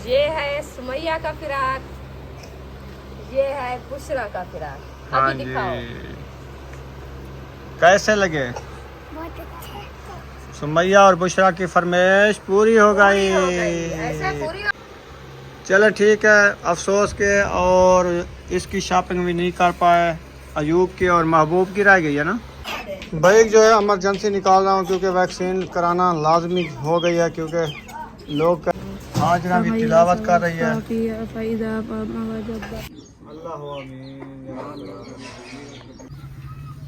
ये है सुमैया का फिराक, ये है बुशरा का फिराक। हाँ अभी दिखाओ। जी, कैसे लगे? बहुत अच्छे। सुमैया और बुशरा की फरमाइश पूरी हो गई। ऐसे पूरी चलो ठीक है, अफसोस के और इसकी शॉपिंग भी नहीं कर पाए। अयूब की और महबूब की रह गई है ना। बाइक जो है इमरजेंसी निकाल रहा हूँ क्योंकि वैक्सीन कराना लाजमी हो गई है, क्योंकि लोग हाजरा भी तिलावत कर रही है।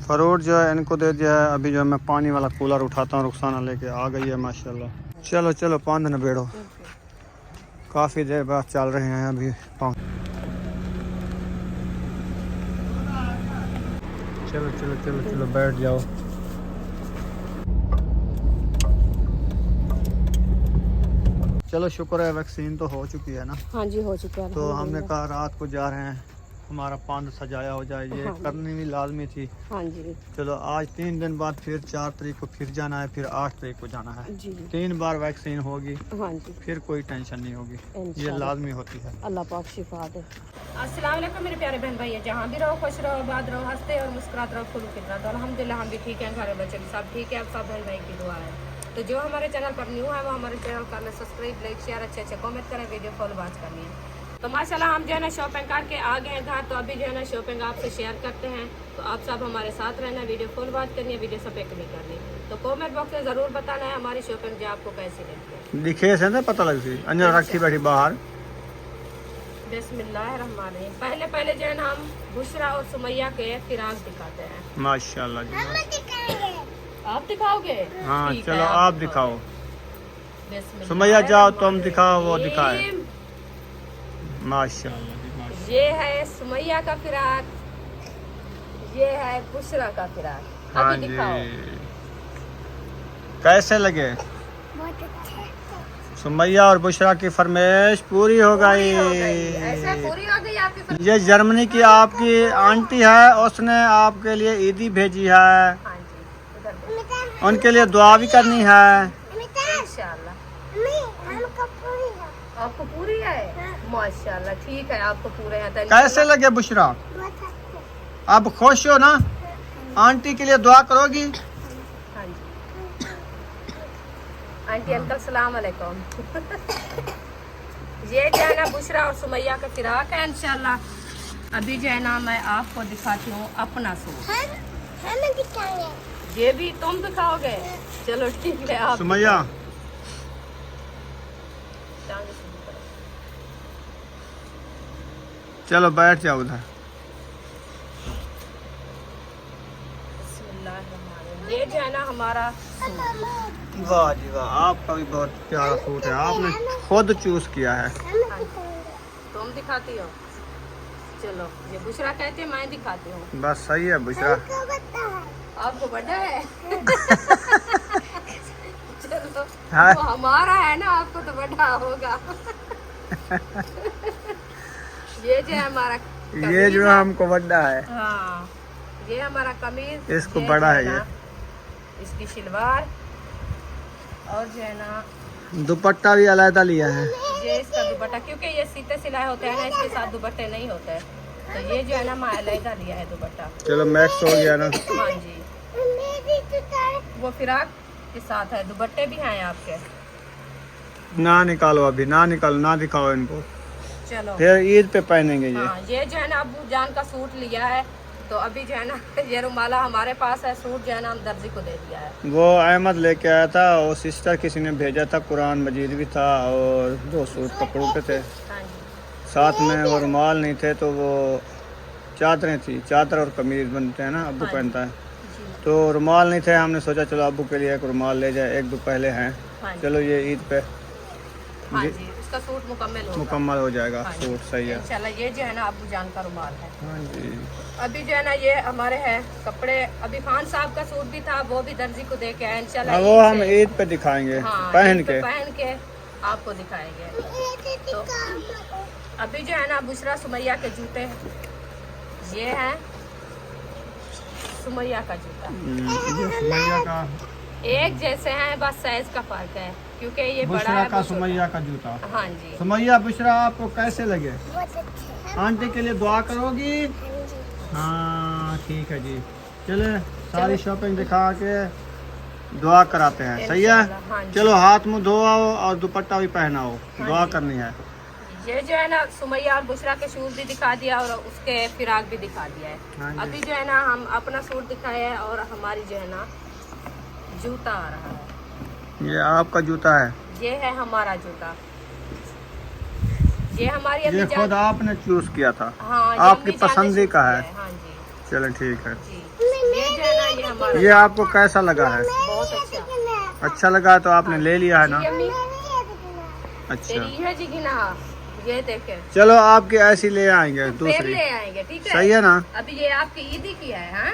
फ्रूट जो है इनको दे दिया है। अभी जो है मैं पानी वाला कूलर उठाता हूँ, रुखसाना लेके आ गई है माशाल्लाह। चलो चलो पाँच न बैठो, काफ़ी देर बाद चल रहे हैं अभी। चलो चलो चलो चलो बैठ जाओ। चलो शुक्र है वैक्सीन तो हो चुकी है ना। हाँ जी हो चुका है। तो हमने कहा रात को जा रहे हैं, हमारा पान सजाया हो जाए, ये हाँ करनी भी लाजमी थी। हाँ जी चलो आज 3 दिन बाद फिर 4 तारीख को फिर जाना है, फिर 8 तारीख को जाना है। जी 3 बार वैक्सीन होगी, हाँ जी फिर कोई टेंशन नहीं होगी, ये इंशाल्लाह। लाजमी होती है। अल्लाह पाक शिफा दे। अस्सलाम वालेकुम मेरे प्यारे बहन भाई, जहाँ भी रहो खुश रहो, आबाद रहो, हंसते और मुस्कुराते रहो, फुल फितरत। तो अल्हम्दुलिल्लाह हम भी ठीक हैं, घर बच्चे भी सब ठीक है। आप सब बहन भाई की दुआ है। तो जो हमारे चैनल पर न्यू है वो हमारे चैनल कर ले सब्सक्राइब, लाइक शेयर, अच्छे अच्छे कमेंट करें, वीडियो फॉलो बात करनी है। तो माशाल्लाह हम जो है ना शॉपिंग करके आ गए हैं घर। तो अभी जो है ना शॉपिंग आपसे शेयर करते हैं। तो आप सब हमारे साथ रहना, वीडियो फॉलो बात करनी है, वीडियो सब एक नहीं करनी। तो कमेंट बॉक्स में ज़रूर बताना है हमारी शॉपिंग जो आपको कैसी लगती है। दिखे से ना पता लगती, अंजर रखी बैठी बाहर। बिस्मिल्लाहिर्रहमानिर्रहीम। पहले जो है ना हम बुशरा और सुमैया के फिराक दिखाते हैं। माशाल्लाह जी। आप दिखाओगे? हाँ ठीक चलो है, आप दिखाओ। बिस्मिल्लाह। सुमैया जाओ, तुम दिखाओ, वो दिखाए। माशाल्लाह जी, माशाल्लाह। ये है सुमैया का फिराक, ये है बुशरा का फिराक। हाँ अभी जी, दिखाओ। कैसे लगे? बहुत अच्छे। सुमैया और बुशरा की फरमाइश पूरी हो गई। ऐसे पूरी हो गई आपकी। ये जर्मनी की आपकी आंटी है, उसने आपके लिए ईदी भेजी है, हाँ जी इधर देखो। उनके लिए दुआ भी करनी है। इंशाल्लाह। हमको पूरी है। आपको पूरी है? माशाल्लाह ठीक है, आपको पूरे हैं। तो कैसे लगे बुशरा? बहुत अच्छे। अब खुश हो ना? आंटी के लिए दुआ करोगी? हाँ जी आंटी अंकल सलाम अलैकुम। ये जो है ना बुशरा और सुमैया का फिराक है इंशाल्लाह। अभी जो है ना मैं आपको दिखाती हूँ अपना सूट। हम दिखाएंगे। ये भी तुम दिखाओगे? चलो ठीक है। आप सुमैया चलो बैठ जाओ उधर। ये जो है ना हमारा सूट। वाह जी वाह, आपका भी बहुत प्यारा सूट है, आपने खुद चूज किया है। तुम दिखाती हो? चलो ये बुशरा कहते हैं, मैं दिखाती हूँ। बस सही है बुशरा। हमको बता है। आपको बड़ा है? चलो हाँ। वो हमारा है ना, आपको तो बड़ा होगा। ये जो है हमारा ये जो कमीज है। हमको बड़ा है, हाँ ये हमारा कमीज, इसको ये बड़ा जो है ना, ये। इसकी शलवार और जो है ना दुपट्टा भी अलग लिया है। ये इसका दुपट्टा, क्योंकि ये सीते सिलाए होते हैं ना, इसके साथ दुपट्टे नहीं होते। तो ये जो है ना मैं अलग लिया है दुपट्टा। चलो मैक्स हो गया ना। हाँ जी मेरी तो वो फिराक के साथ है, दुपट्टे भी हैं आपके। ना निकालो अभी, ना निकालो, ना दिखाओ इनको, चलो फिर ईद पे पहनेंगे ये। हाँ ये जो है ना अबू जान का सूट लिया है। तो अभी जो है ना ये रुमाला हमारे पास है, सूट जो है ना हम दर्जी को दे दिया है। वो अहमद लेके आया था और सिस्टर किसी ने भेजा था, कुरान मजीद भी था और 2 सूट कपड़ों के थे, हाँ जी साथ में वो रुमाल नहीं थे, तो वो चादरें थी, चादर और कमीज बनते हैं ना, अब्बू हाँ पहनता है। जी तो रुमाल नहीं थे, हमने सोचा चलो अब्बू के लिए एक रुमाल ले जाए, 1-2 पहले हैं, हाँ जी चलो ये ईद पे हाँ जी उसका सूट मुकम्मल मुकम्मल हो जाएगा। हाँ जी। सूट सही है। इंशाल्लाह ये जो है ना अबू जान का रुमाल है। हाँ जी। अभी जो है ना ये हमारे हैं कपड़े। अभी खान साहब का सूट भी था, वो भी दर्जी को दे के आए इंशाल्लाह। वो हम ईद पे दिखाएंगे, हाँ, पहन ईद पे के। पहन के आपको दिखाएंगे। तो अभी जो है ना बुशरा सुमैया के जूते ये हैं, सुमैया का जूता ये सुमैया का एक जैसे हैं, बस साइज का फर्क है। क्योंकि ये बड़ा बुशरा है का वो छोटा सुमैया है। का जूता। हाँ जी। सुमैया बुशरा आपको कैसे लगे? बहुत अच्छे हैं। आंटी के लिए दुआ करोगी? हाँ जी। हाँ ठीक है जी। चले सारी शॉपिंग दिखा के दुआ कराते हैं, सही है? इंशाल्लाह, हाँ जी। चलो हाथ मुंह धोआओ और दुपट्टा भी पहनाओ, हाँ दुआ जी। करनी है। ये जो है ना सुमैया और बुशरा के शूज भी दिखा दिया और उसके फिराक भी दिखा दिया हाँ है। जी। अभी जो है ना हम अपना सूट दिखाए है और हमारी जो है ना जूता आ रहा है। ये आपका जूता है? ये है हमारा जूता। ये हमारी ये अम्मी खुद जान। आपने चूज किया था? हाँ, ये आपकी अम्मी जान ने पसंद ही choose का किया है? हाँ जी चलो ठीक है। जी। ये जो है ना ये हमारा ये आपको कैसा लगा है? बहुत अच्छा। अच्छा लगा तो आपने ले लिया है ना? जी अम्मी, अच्छा तेरी है जी गिना। ये देखे चलो आपकी ऐसी ले आएंगे फिर दूसरी, ले आएंगे, ठीक है? सही है ना? अभी ये आपकी ईदी की है। हाँ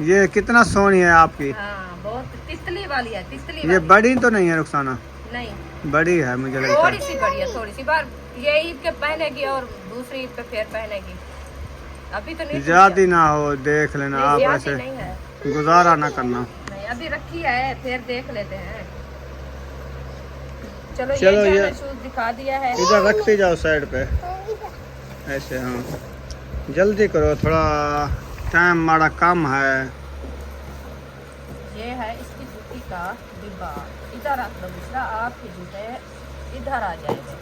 ये कितना सोनी है आपकी? हाँ, बहुत तितली वाली है, तितली ये वाली। बड़ी तो नहीं है रुखसाना? नहीं, बड़ी है मुझे लगता थोड़ी है। सी बड़ी है, थोड़ी सी बार ये ईद के पहनेगी और दूसरी ईद पे फिर पहनेगी। अभी तो नहीं ज्यादा ना हो, देख लेना नहीं, आप, ज्यादा ऐसे नहीं है। गुजारा ना करना। नहीं अभी रखी है, फिर देख लेते हैं। चलो चलो ये ये- शूज दिखा दिया है। इधर रखते जाओ साइड पे ऐसे। हाँ जल्दी करो, थोड़ा टाइम हमारा कम है। ये है इसकी जूती का डिब्बा। इधर रख दो दूसरा, आपके जूते इधर आ जाएंगे।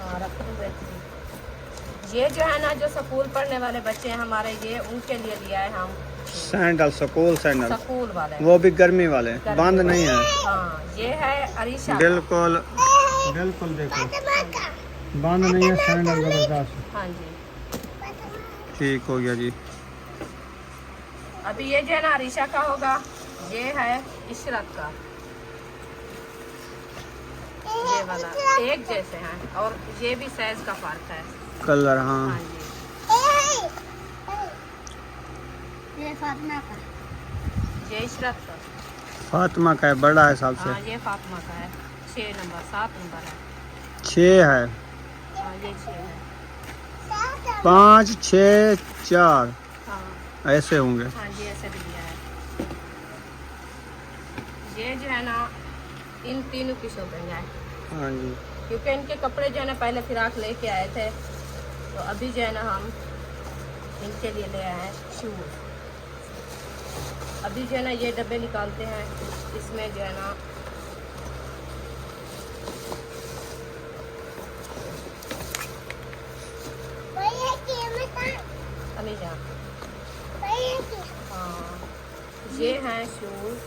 हाँ रख दो बेहतरीन। ये जो है ना जो स्कूल पढ़ने वाले बच्चे हैं हमारे, ये उनके लिए लिया है हम सैंडल, स्कूल सैंडल, स्कूल वाले। वो भी गर्मी वाले, बंद नहीं है। हाँ ये है अरीशा का। बिल्कुल बिल्कुल, देखो बंद नहीं है, सैंडल जबरदस्त। हाँ जी। ठीक हो गया जी। अभी ये जो है ना अरीशा का होगा, ये है इशरत का। ये वाला एक जैसे हैं और ये भी साइज का फर्क है। कलर हाँ हाँ। जी। ये फातिमा का। ये इशरत का। फातिमा का है, बड़ा है सबसे। हाँ ये फातिमा का है। 6 नंबर 7 नंबर है। 6 है, हाँ ये 6 है। 5 6 4 हाँ ऐसे होंगे। हाँ जी ऐसे भी दिया है। ये जो है ना इन तीनों की शॉपिंग है, हाँ जी। क्योंकि इनके कपड़े जो है ना पहले फिराक लेके आए थे, तो अभी जो है ना हम इनके लिए ले आए हैं शूज। अभी जो है ना ये डब्बे निकालते हैं, इसमें जो है ना अभी जा। हाँ ये हैं शूज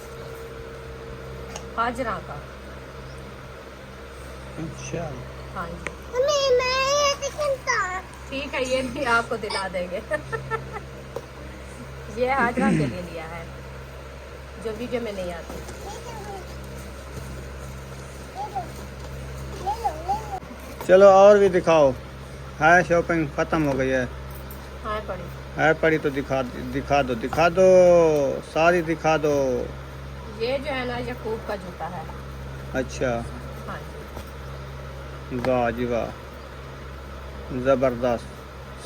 हाजरा का। अच्छा हाँ जी ठीक है, ये भी आपको दिला देंगे। ये हाजरा के लिए लिया है, जो वीडियो में नहीं आती। चलो और भी दिखाओ, है शॉपिंग खत्म हो गई है? हाँ पड़ी। है पड़ी तो दिखा दिखा दो सारी दिखा दो। ये जो है ना यकूब का जूता है। अच्छा हाँ जी। वाह जी वाह, जबरदस्त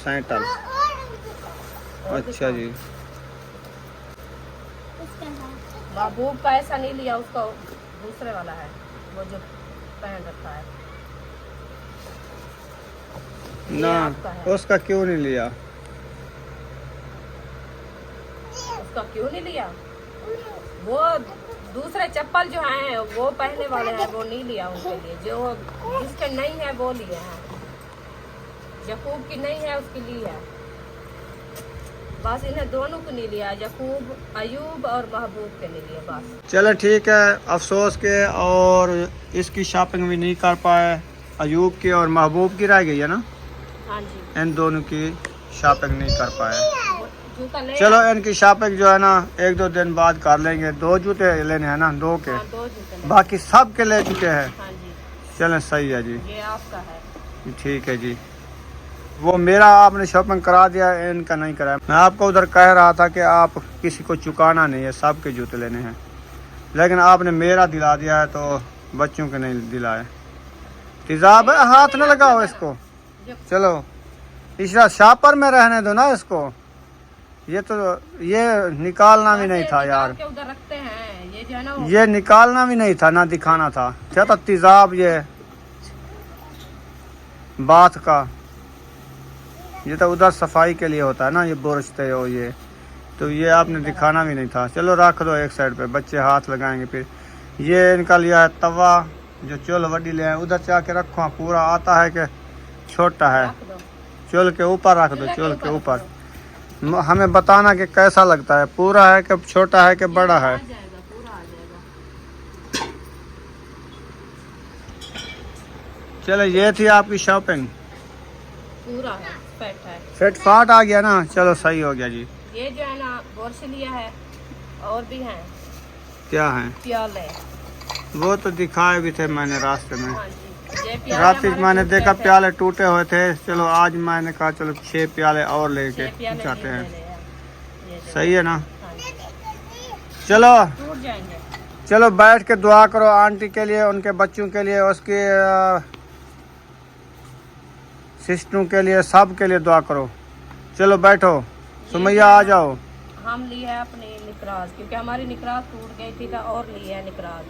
सैंडल। और अच्छा जी। महबूब का ऐसा नहीं लिया, उसका दूसरे वाला है, वो जो पहन रखा है। ये ना आपका है। उसका क्यों नहीं लिया? उसका क्यों नहीं लिया? वो दूसरे चप्पल जो हैं वो पहनने वाले हैं, वो नहीं लिया उनके लिए। जो जिसके नहीं है वो लिए हैं। यकूब की नहीं है, उसकी ली है। बस इन्हें दोनों को नहीं लिया, यकूब अयूब और महबूब के नहीं लिए बस। चलो ठीक है, अफसोस के और इसकी शॉपिंग भी नहीं कर पाए। अयूब की और महबूब की रह गई है ना, हाँ जी। इन दोनों की शॉपिंग नहीं कर पाए। जूता ले चलो इनकी शॉपिंग जो है ना 1-2 दिन बाद कर लेंगे। 2 जूते लेने हैं ना, 2 के, हाँ, 2 जूते ले। बाकी सब के ले चुके हैं। हाँ जी चलें सही है जी, ये आपका है। ठीक है जी। वो मेरा आपने शॉपिंग करा दिया, इनका नहीं कराया। मैं आपको उधर कह रहा था कि आप किसी को चुकाना नहीं है, सब के जूते लेने हैं, लेकिन आपने मेरा दिला दिया है तो बच्चों के नहीं दिलाए। तेजाब है, हाथ न लगाओ इसको। चलो इशरा, शापर में रहने दो ना इसको। ये तो ये निकालना भी नहीं था यार, के उधर रखते हैं ये जो है ना ये निकालना भी नहीं था ना दिखाना था। क्या था तेजाब ये बाथ का, ये तो उधर सफाई के लिए होता है ना, ये बुरशते हो ये, तो ये आपने दिखाना भी नहीं था। चलो रख दो एक साइड पे, बच्चे हाथ लगाएंगे फिर। ये इनका लिया है तवा जो चुल वड्डी ले आए, उधर जाके रखो, पूरा आता है कि छोटा है, रख दो। चुल के ऊपर रख दो, चुल के ऊपर। हमें बताना कि कैसा लगता है, पूरा है कि छोटा है कि बड़ा है। आ जाएगा, पूरा आ जाएगा। चलो ये थी आपकी शॉपिंग, पूरा है, फिट है। फिट फाट आ गया ना, चलो सही हो गया जी। ये जो है ना बोर्स लिया है, और भी हैं क्या है प्याले। वो तो दिखाए भी थे मैंने रास्ते में, हाँ जी, ये प्याले रात हमारे मैंने टूटे देखा थे। प्याले टूटे हुए थे। चलो आज मैंने कहा चलो 6 प्याले और लेके 6 प्याले जाते ले हैं, ले ये जो सही है ना। हाँ जी, चलो टूट जाएंगे। चलो बैठ के दुआ करो आंटी के लिए, उनके बच्चों के लिए, उसके सिस्टरों के लिए, सब के लिए दुआ करो। चलो बैठो, सुमैया आ जाओ। हम लिए है अपनी निकराज, क्योंकि हमारी निकराज टूट गई थी तो और लिए है निकराज।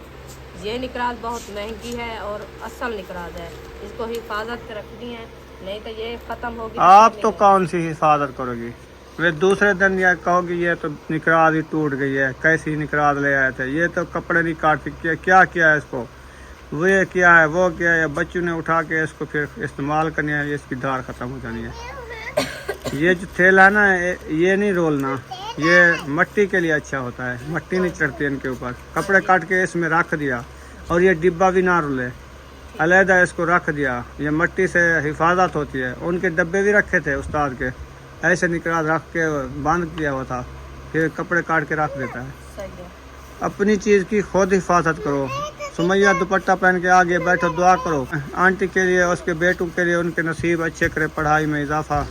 ये निकराज बहुत महंगी है और असल निकराज है, इसको हिफाजत से रखनी है, नहीं तो ये ख़त्म होगी। आप तो कौन सी हिफाजत करोगी, वे दूसरे दिन या कहोगी ये तो निकराज ही टूट गई है, कैसी निकराज ले आए थे, ये तो कपड़े नहीं काट के क्या किया है इसको, वो क्या है वो क्या है, बच्चों ने उठा के इसको फिर इस्तेमाल करनी है, इसकी धार ख़त्म हो जानी है। ये जो थैला है ना, ये नहीं रोलना, ये मट्टी के लिए अच्छा होता है, मट्टी नहीं चढ़ती इनके ऊपर। कपड़े काट के इसमें रख दिया, और ये डिब्बा भी ना रुले, अलहदा इसको रख दिया, ये मट्टी से हिफाजत होती है। उनके डब्बे भी रखे थे उस्ताद के, ऐसे निकला रख के बांध किया हुआ था, फिर कपड़े काट के रख देता है। सही है। अपनी चीज़ की खुद हिफाजत करो। सुमैया दुपट्टा पहन के आगे बैठो, दुआ करो आंटी के लिए, उसके बेटों के लिए, उनके नसीब अच्छे करे, पढ़ाई में इजाफा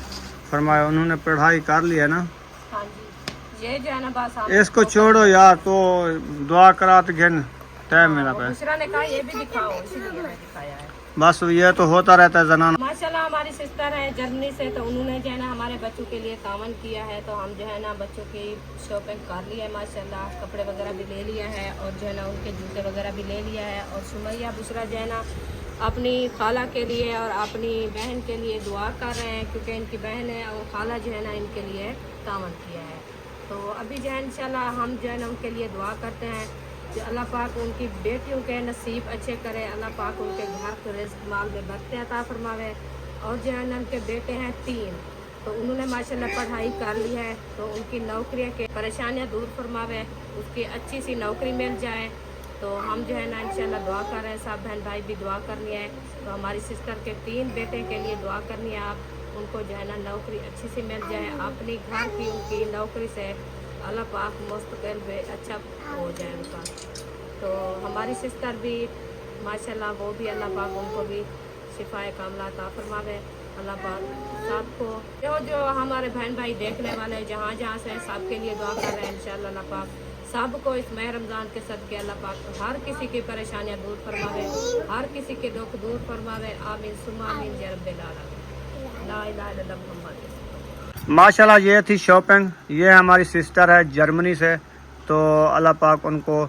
फरमाए। उन्होंने पढ़ाई कर ली है ना। हाँ जी, ये जो है ना बस हम इसको छोड़ो यार, तो दुआ करा तो घिन टाइम मिला पे। दूसरा ने कहा ये भी दिखाओ, इसीलिए मैं दिखाया है। बस ये तो होता रहता है जनाना। माशाल्लाह हमारी सिस्टर है जर्मनी से, तो उन्होंने जो है ना हमारे बच्चों के लिए तावन किया है, तो हम जो है ना बच्चों की शॉपिंग कर ली है माशाल्लाह, कपड़े वगैरह भी ले लिया है, और जो है ना उनके जूते वगैरह भी ले लिया है। और सुमैया बुशरा जो है ना अपनी खाला के लिए और अपनी बहन के लिए दुआ कर रहे हैं, क्योंकि इनकी बहन है और खाला जो है ना इनके लिए तावन किया है। तो अभी जो है इंशाल्लाह हम जो है ना उनके लिए दुआ करते हैं कि अल्लाह पाक उनकी बेटियों के नसीब अच्छे करे, अल्लाह पाक उनके घर को रिज़्क़ माल में बरकत अता फरमावे। और जो है ना उनके बेटे हैं 3, तो उन्होंने माशाल्लाह पढ़ाई कर ली है, तो उनकी नौकरी के परेशानियां दूर फरमावे, उसकी अच्छी सी नौकरी मिल जाए। तो हम जो है ना इंशाल्लाह दुआ कर रहे हैं, सब बहन भाई भी दुआ करनी है। तो हमारी सिस्टर के 3 बेटे के लिए दुआ करनी है आप, उनको जो है ना नौकरी अच्छी सी मिल जाए, अपनी घर की उनकी नौकरी से अल्लाह पाक मुस्तकिल में अच्छा हो जाए उनका। तो हमारी सिस्टर भी माशाल्लाह, वो भी अल्लाह पाक उनको भी शिफाए कामला अता फरमावे। अल्लाह पाक सबको, जो हमारे बहन भाई देखने वाले जहाँ जहाँ से सबके लिए दुआ कर रहे हैं इंशाल्लाह अल्लाह पाक सबको इस माह रमज़ान के सदके अल्लाह पाक हर किसी की परेशानियाँ दूर फरमावे, हर किसी के दुख दूर फरमावे। आमीन सुम्मा आमीन या रब्बिल आलमीन। ला इलाहा इल्लल्लाह मुहम्मद। माशाल्लाह ये थी शॉपिंग। ये हमारी सिस्टर है जर्मनी से, तो अल्लाह पाक उनको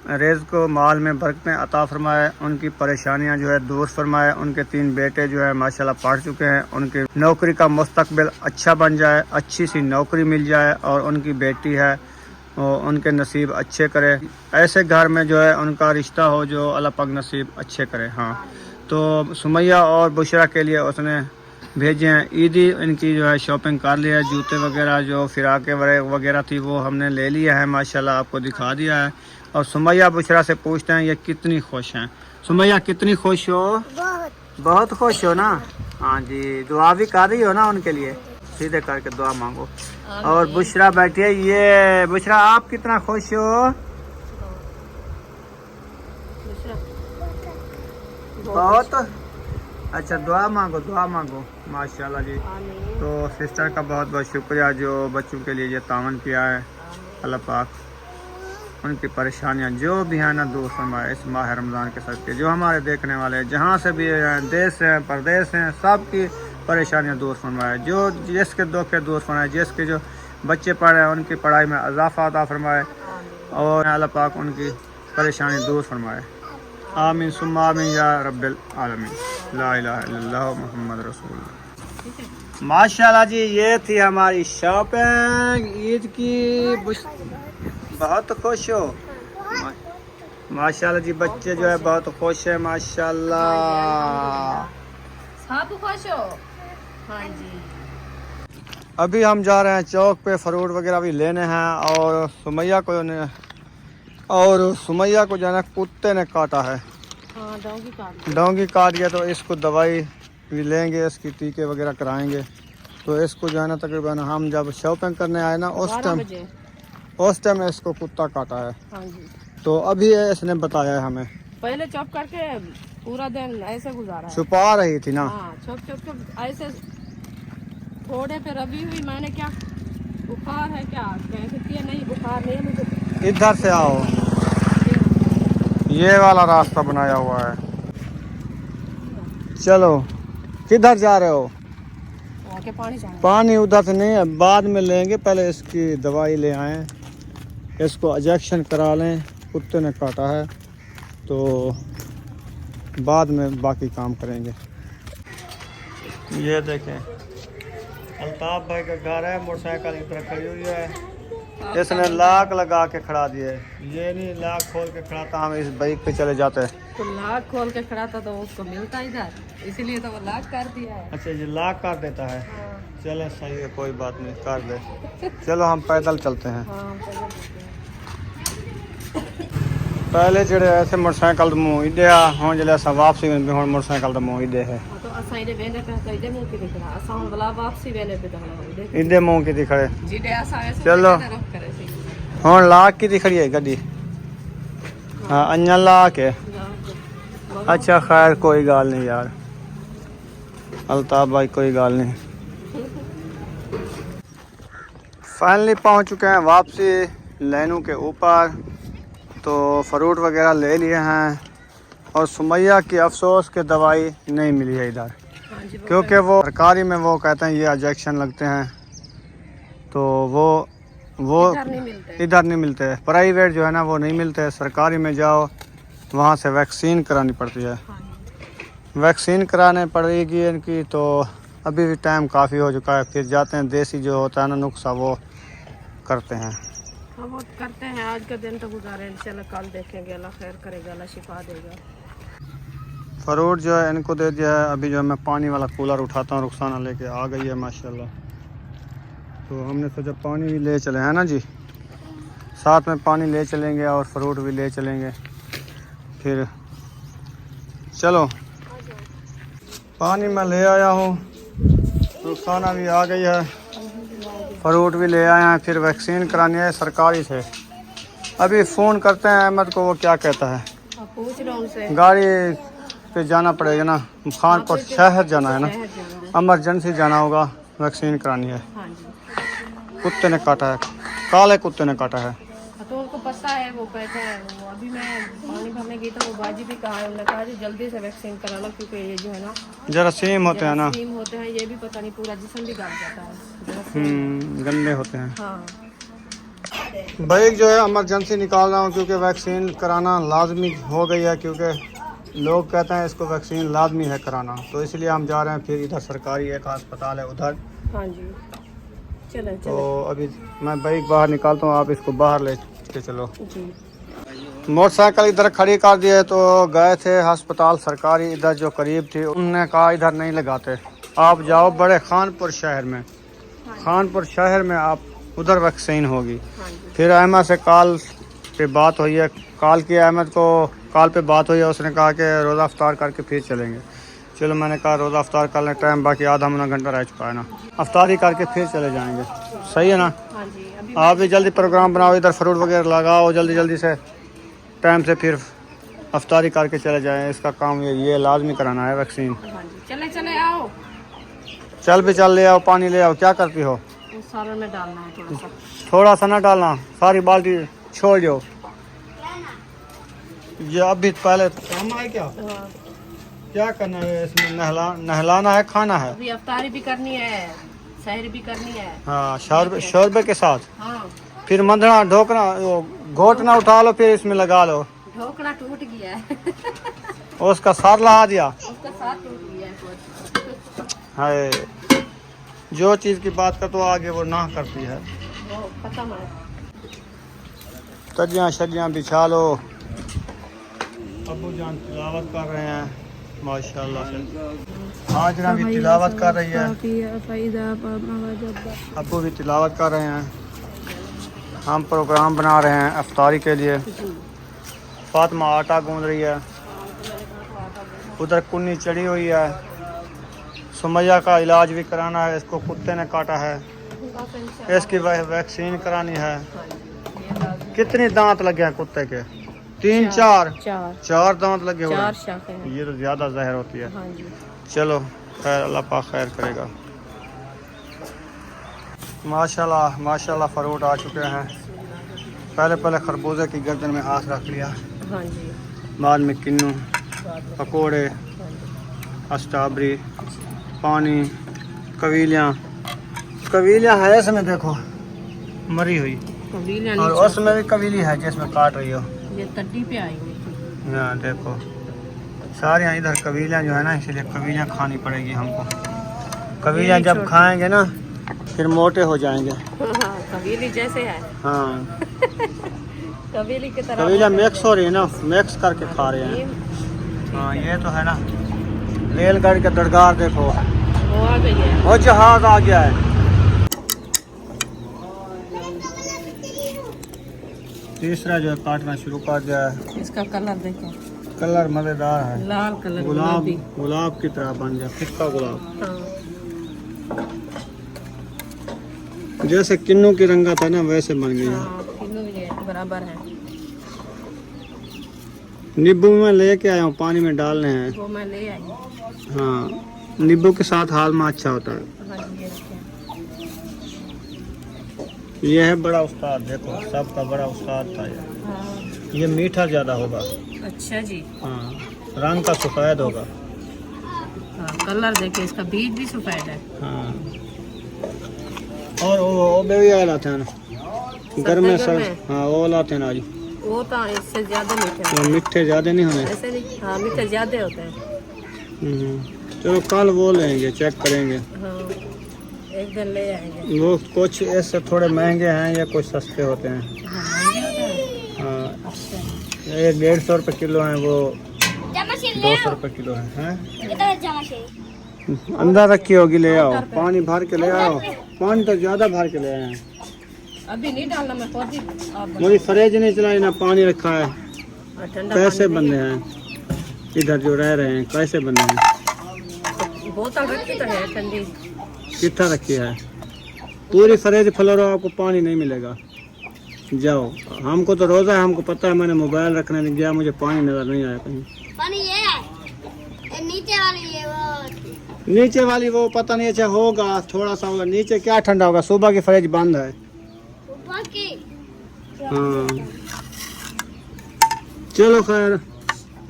रिज़्क़ को माल में बरकतें अता फरमाए, उनकी परेशानियां जो है दूर फरमाए। उनके 3 बेटे जो है माशाल्लाह पढ़ चुके हैं, उनकी नौकरी का मुस्तकबिल अच्छा बन जाए, अच्छी सी नौकरी मिल जाए। और उनकी बेटी है, और उनके नसीब अच्छे करे, ऐसे घर में जो है उनका रिश्ता हो जो अल्लाह पाक नसीब अच्छे करे। हाँ, तो सुमैया और बुशरा के लिए उसने भेजे हैं ईदी, इनकी जो है शॉपिंग कर लिया है, जूते वगैरह जो फिराके वगैरह थी वो हमने ले लिया है माशाल्लाह, आपको दिखा दिया है। और सुमैया बुशरा से पूछते हैं ये कितनी खुश हैं। सुमैया कितनी खुश हो? बहुत खुश हो ना? हाँ जी, दुआ भी कर रही हो ना उनके लिए, सीधे करके दुआ मांगो। और बुशरा बैठी है, ये बुशरा आप कितना खुश हो? बहुत अच्छा, दुआ मांगो दुआ मांगो माशाल्लाह जी। तो सिस्टर का बहुत बहुत शुक्रिया जो बच्चों के लिए ये तावन किया है। अल्लाह पाक उनकी परेशानियां जो भी हैं ना दूर फरमाए इस माह रमज़ान के सदके। जो हमारे देखने वाले जहाँ से भी हैं, देश हैं परदेश हैं, सब की परेशानियां दूर फरमाए, जो जिसके दुख दूर फरमाए, जिसके जो बच्चे पढ़ रहे हैं उनकी पढ़ाई में इजाफा अता फरमाए और अल्लाह पाक उनकी परेशानी दूर फरमाए। आमीन सुम्मा आमीन या रब्बिल आलमीन। ला इलाहा इल्लल्लाह मुहम्मद रसूलुल्लाह। माशाल्लाह जी, ये थी हमारी शॉपिंग ईद की। बहुत खुश हो माशाल्लाह जी, बच्चे जो है बहुत खुश है माशाल्लाह। सब खुश हो? हाँ जी। अभी हम जा रहे हैं चौक पे, फ्रूट वगैरह भी लेने हैं और सुमैया को जो है ना कुत्ते ने काटा है। हाँ, डोंगी काट गया, तो इसको दवाई भी लेंगे, इसकी टीके वगैरह कराएंगे। तो इसको जो है ना तकरीबन हम जब शॉपिंग करने आए ना उस टाइम इसको कुत्ता काटा है। हाँ जी। तो अभी इसने बताया है हमें। पहले चॉप करके पूरा दिन ऐसे गुजारा है। छुपा रही थी ना। हाँ, चुप ऐसे थोड़े पे रबी हुई। मैंने क्या बुखार है क्या कहती है? नहीं बुखार नहीं है मुझे। इधर से आओ, ये वाला रास्ता बनाया हुआ है। चलो, किधर जा रहे हो? आके पानी चाहिए। पानी उधर से नहीं है, बाद में लेंगे, पहले इसकी दवाई ले आए, इसको इंजेक्शन करा लें। कुत्ते ने काटा है तो बाद में बाकी काम करेंगे। ये देखें, अल्ताफ भाई का घर है, मोटरसाइकिल इधर खड़ी हुई है। इसने लाक लगा के खड़ा दिए। ये नहीं लाक खोल के खड़ा था, हम इस बाइक पे चले जाते। तो लाक खोल के खड़ा था तो उसको मिलता इधर, इसीलिए तो वो लाक कर दिया है। अच्छा, ये लाक कर देता है। हाँ। चलो सही है, कोई बात नहीं, कर दे। चलो हम पैदल चलते हैं। हाँ, चलो। पहले जड़े ऐसे मोटरसाइकिल तो मुँह इधे आ, हम जल्द अस वापसी में हम मोटरसाइकिल तो मुँह इधे है। तो असा इधे वेने पे तो इधे मुंह की दिख रहा, असा हम वाला वापसी वेने पे तो इधे इधे मुँह की दिखड़े। जिडे असा ऐसे चलो। करे सी। हाँ, लाक की दिखड़ी है गड्डी। हाँ, अन्या लाक है। अच्छा खैर, कोई गाल नहीं यार अल्ताफ भाई, कोई गाल नहीं। फाइनली पहुंच चुके हैं वापसी लाइनों के ऊपर। तो फ्रूट वगैरह ले लिए हैं और सुमैया की अफसोस के दवाई नहीं मिली है इधर, क्योंकि वो सरकारी में वो कहते हैं ये इंजेक्शन लगते हैं, तो वो इधर नहीं मिलते। प्राइवेट जो है ना वो नहीं मिलते। सरकारी में जाओ, वहाँ से वैक्सीन करानी पड़ती है। वैक्सीन कराने पड़ेगी इनकी, तो अभी भी टाइम काफ़ी हो चुका है। फिर जाते हैं, देसी जो होता है ना नुस्खा वो करते हैं। हाँ, वो करते हैं। आज का दिन तो गुजारे, इंशाल्लाह कल देखेंगे। अल्लाह खैर करेगा, अल्लाह शिफा देगा। फ्रूट जो है इनको दे दिया है। अभी जो है मैं पानी वाला कूलर उठाता हूँ, रुखसाना लेके आ गई है माशाल्लाह। तो हमने सोचा पानी भी ले चले, है ना जी, साथ में पानी ले चलेंगे और फ्रूट भी ले चलेंगे। फिर चलो, पानी मैं ले आया हूँ, रुखसाना भी आ गई है, फ्रूट भी ले आए हैं। फिर वैक्सीन करानी है सरकारी से। अभी फ़ोन करते हैं अहमद को, वो क्या कहता है। पूछ रहा हूं उनसे। गाड़ी पे जाना पड़ेगा ना, खानपुर शहर जाना है ना, इमरजेंसी जाना होगा, वैक्सीन करानी है। हाँ जी। कुत्ते ने काटा है, काले कुत्ते ने काटा है। तो उनको पता है, वो कहते हैं। वो अभी मैं पानी भरने गई तो वो बाजी भी कहा है, उन्होंने कहा जी जल्दी से वैक्सीन करा लो, क्योंकि ये जो है ना जरासीम होते हैं ना, जरासीम होते हैं, ये भी पता नहीं पूरा जिस्म भी गल जाता है। गंदे होते हैं। हाँ। बाइक जो है इमरजेंसी निकाल रहा हूँ, क्योंकि वैक्सीन कराना लाजमी हो गई है, क्योंकि लोग कहते हैं इसको वैक्सीन लाजमी है कराना। तो इसलिए हम जा रहे हैं। फिर इधर सरकारी एक अस्पताल है उधर। हाँ जी, चलें। तो अभी मैं बाइक बाहर निकालता हूँ, आप इसको बाहर ले के चलो। जी। मोटरसाइकिल इधर खड़ी कर दिए, तो गए थे अस्पताल सरकारी इधर जो करीब थी, उन्होंने कहा इधर नहीं लगाते, आप जाओ बड़े खानपुर शहर में। खानपुर शहर में आप उधर वैक्सीन होगी। फिर अहमद से कॉल पे बात हुई है, कॉल किया अहमद को, कॉल पे बात हुई है, उसने कहा कि रोज़ा अफ्तार करके फिर चलेंगे। चलो, मैंने कहा रोज़ा अफ्तार कर लें, टाइम बाकी आधा मुना घंटा रह चुका है ना, अफ्तारी करके फिर चले जाएंगे। सही है ना? हाँ जी। अभी आप भी जल्दी प्रोग्राम बनाओ, इधर फ्रूट वगैरह लगाओ जल्दी जल्दी से, टाइम से फिर अफ्तारी करके चले जाएं। इसका काम ये लाजमी कराना है वैक्सीन। हाँ जी, चले चले आओ। चल भी चल, ले आओ, पानी ले आओ। क्या करती हो? उस सालन में डालना है थोड़ा सा। थोड़ा सा ना डालना, सारी बाल्टी छोड़ दो। ये अभी पहले काम है क्या? हाँ। क्या करना है इसमें? नहलाना है, खाना है। अभी अफ्तारी भी करनी है, सहर भी करनी है। हाँ, शोरबे के साथ। हाँ, फिर मंधना ढोकना वो घोटना उठा लो, फिर इसमें लगा लो। ढोकना टूट गया है। और उसका सार लगा दिया। उसका साथ टूट गया है। है, जो चीज़ की बात कर तो आगे वो ना करती है। वो खत्म है। तजियाँ शजियाँ बिछा लो। अबू जान तिलावत कर रहे हैं माशाल्लाह से। हाजरा भी तिलावत कर रही है, अबू भी तिलावत कर रहे हैं। हम प्रोग्राम बना रहे हैं इफ्तारी के लिए। फातिमा आटा गूंद रही है, उधर कुन्नी चढ़ी हुई है। सुमैया का इलाज भी कराना है, इसको कुत्ते ने काटा है, इसकी वैक्सीन करानी है। कितने दांत लगे हैं कुत्ते के? 3 4 4 दांत लगे हुए हैं। ये तो ज़्यादा जहर होती है। हाँ जी। चलो खैर, अल्लाह पाक खैर करेगा। माशाल्लाह माशाल्लाह फ्रूट आ चुके हैं। पहले खरबूजे की गर्दन में हाथ रख लिया, हाँ जी। बाद में किन्नू, पकोड़े, स्ट्रॉबेरी, पानी, कवीलियाँ है इसमें, देखो मरी हुई। और उसमें भी कवीली है जिसमें काट रही हो। ये तड्डी पे आई हुई थी। यहाँ देखो सारी इधर कवीलियाँ जो है ना, इसलिए कवीलियाँ खानी पड़ेगी हमको। कवीलियाँ जब खाएंगे ना फिर मोटे हो जाएंगे। हाँ, कबीली जैसे है। हाँ, कबीली की तरह। कवीलियाँ मिक्स हो रही है ना, मिक्स करके खा रहे हैं। हाँ, ये तो है ना। रेलगाड़ी का दरगार देखो, वो आ गई है। और जहाज आ गया है। तीसरा जो है काटना शुरू कर दिया है। इसका कलर देखो, कलर मजेदार है, लाल कलर, गुलाब की तरह बन गया, फिक्का गुलाब। हाँ। जैसे किन्नू की रंगत है ना, वैसे बन गई है। हाँ, तीनों ये बराबर है। नींबू में लेके आया हूँ, पानी में डालने हैं। वो मैं ले आई। हाँ, नींबू के साथ हालमा अच्छा होता है। हाँ, ये रखे। ये है बड़ा उस्ताद, देखो सबका बड़ा उस्ताद था ये। हाँ। ये मीठा ज़्यादा होगा। अच्छा जी। हाँ, रंग का सफ़ेद होगा। हाँ, कलर देखिए, इसका बीज भी सफेद है। हाँ, और वो भी आए लाते हैं ना घर में सर। हाँ, वो लाते हैं ना आज। वो तो इससे ज्यादा मीठे तो मीठे ज़्यादा नहीं होने। ऐसे नहीं। हाँ, मीठे ज्यादा होते हैं। चलो कल वो लेंगे, चेक करेंगे। हाँ, एक दिन ले आएंगे। वो कुछ ऐसे थोड़े महंगे हैं या कुछ सस्ते होते हैं। हाँ, महंगे होते हैं। हाँ, अच्छा। ये 150 रुपये किलो हैं, वो 200 रुपये किलो है। अंदर रखी होगी, ले आओ। पानी भर के ले आओ, पानी तो ज़्यादा भर के ले आए हैं। अभी नहीं डालना, मैं पौधी मुझे फ्रिज नहीं चलाई ना, पानी रखा है। ठंडा कैसे बंदे हैं इधर जो रह रहे हैं, कैसे बंदे हैं? बोतल रखी तो है ठंडी। कितना रखी है? पूरी फ्रिज फुल रहा, आपको पानी नहीं मिलेगा। जाओ, हमको तो रोज़ा है, हमको पता है। मैंने मोबाइल रखने नहीं गया, मुझे पानी नजर नहीं आया कहीं। पानी ये है, नीचे वाली ये वो नीचे वाली वो पता नहीं, अच्छा होगा थोड़ा सा होगा। नीचे क्या ठंडा होगा, सुबह की फ्रिज बंद है। ऊपर की। हाँ, चलो खैर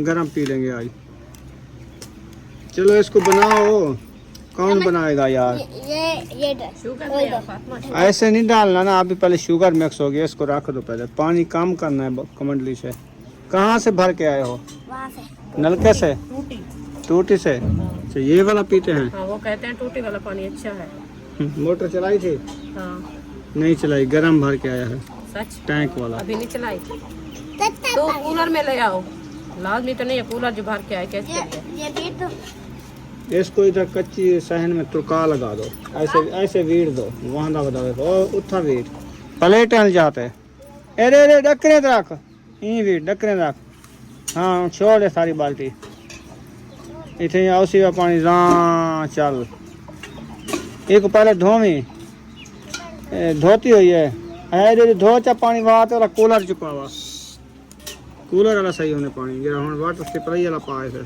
गरम पी लेंगे आज। चलो इसको बनाओ। कौन बनाएगा यार? ये शुगर में या फातिमा? ऐसे नहीं डालना ना, अभी पहले शुगर मिक्स हो गया, इसको रख दो पहले। पानी कम करना है कमंडली से। कहाँ से भर के आए हो? वहाँ से। नलके से? टूटी। टूटी से? अच्छा, ये वाला पीते हैं? हाँ, वो कहते हैं टूटी वाला पानी अच्छा है। मोटर चलाई थी? हाँ। नहीं चलाई, गरम भर के आया है सच? टैंक वाला। अभी नहीं चलाई तो कूलर में ले आओ। लाजमी तो नहीं है कूलर जो भर के आए। कैसे ये भी तो इसको इधर कच्ची सहन में तुरका लगा दो, ऐसे ऐसे वीट दो, वहाँ बता दो, उठा वीट प्लेट हल जाते। अरे अरे डकरे रख, यही वीट डकरे रख। हाँ, छोड़ दे सारी बाल्टी इतने उसी का पानी जहाँ चल। एक पहले धोमी धोती हुई है। अरे धो चा पानी वहाँ तो कूलर चुका हुआ, कूलर वाला सही होने पानी जरा हम वाटर सप्लाई वाला पाए थे।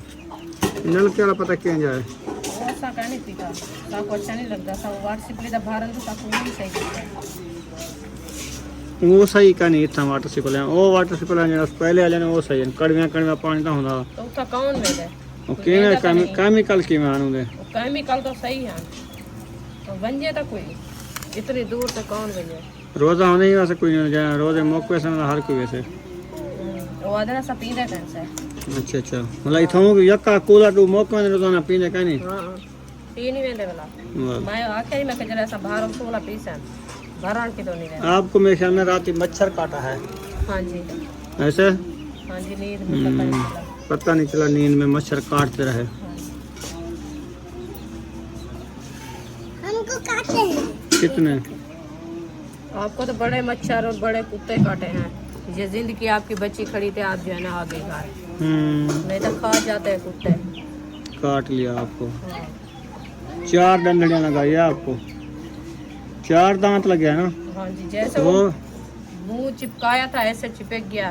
नलके वाला पता क्यों जाए ऐसा का नहीं पीता, साको अच्छा नहीं लगता। सब वाटर सप्लाई दा भारत तो साको नहीं सही लगता। वो सही का नहीं था वाटर सप्लाई। वो वाटर सप्लाई जो पहले वाले ने वो सही है, कड़वा कड़वा पानी तो होता। तो उसका कौन में है? केमिकल की में आनु दे। केमिकल तो सही है। तो बन जाए तो कोई इतनी दूर से कौन बन जाए। रोज़ा होने ही वैसे कोई नहीं जाए, रोज़े मौके से हर कोई वैसे। वो आदरा सा पीने का से। अच्छा अच्छा, मतलब इथों यक्का कूला टू मौके में रोज़ाना पीने का नहीं। हाँ पी नहीं वेंदे वाला मैं आखे मैं जरा सा बाहर सोला पीसा भरण की तो नहीं वेंदे। आपको मेरे ख्याल में रात मच्छर काटा है। हाँ जी ऐसे हाँ जी नींद में पता नहीं चला। पता नहीं चला, नींद में मच्छर काटते रहे। हमको काटे हैं। कितने? आपको तो बड़े मच्छर और बड़े कुत्ते काटे हैं। ये जिंदगी आपकी बच्ची खड़ी थी, आप जो है ना आगे घर नहीं तो खा जाते हैं कुत्ते। काट लिया आपको। हाँ। 4 डंडलियां लगाई है आपको, 4 दांत लगे हैं ना। हाँ जी जैसे वो मुंह चिपकाया था ऐसे चिपक गया,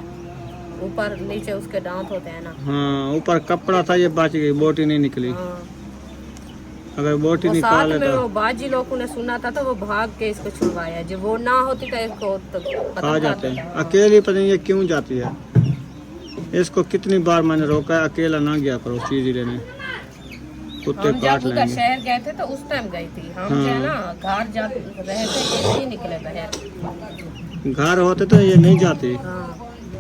ऊपर नीचे उसके दांत होते हैं ना। हाँ ऊपर कपड़ा था, ये बच गई, बोटी नहीं निकली। हाँ। अगर बोटी वो साथ निकाले में तो वो बाजी लोगों ने सुना था तो वो भाग के इसको छुड़वाया। जब वो ना होती तो इसको तो खा जाते हैं। अकेली पता नहीं ये क्यों जाती है, इसको कितनी बार मैंने रोका है, अकेला ना गया करो चीज लेने, कुत्ते हम काट जब उधर लेंगे। शहर गए थे तो उस टाइम गई थी हम जो है ना घर जा रहे थे, ऐसे ही निकले बाहर। घर होते तो ये नहीं जाती। हाँ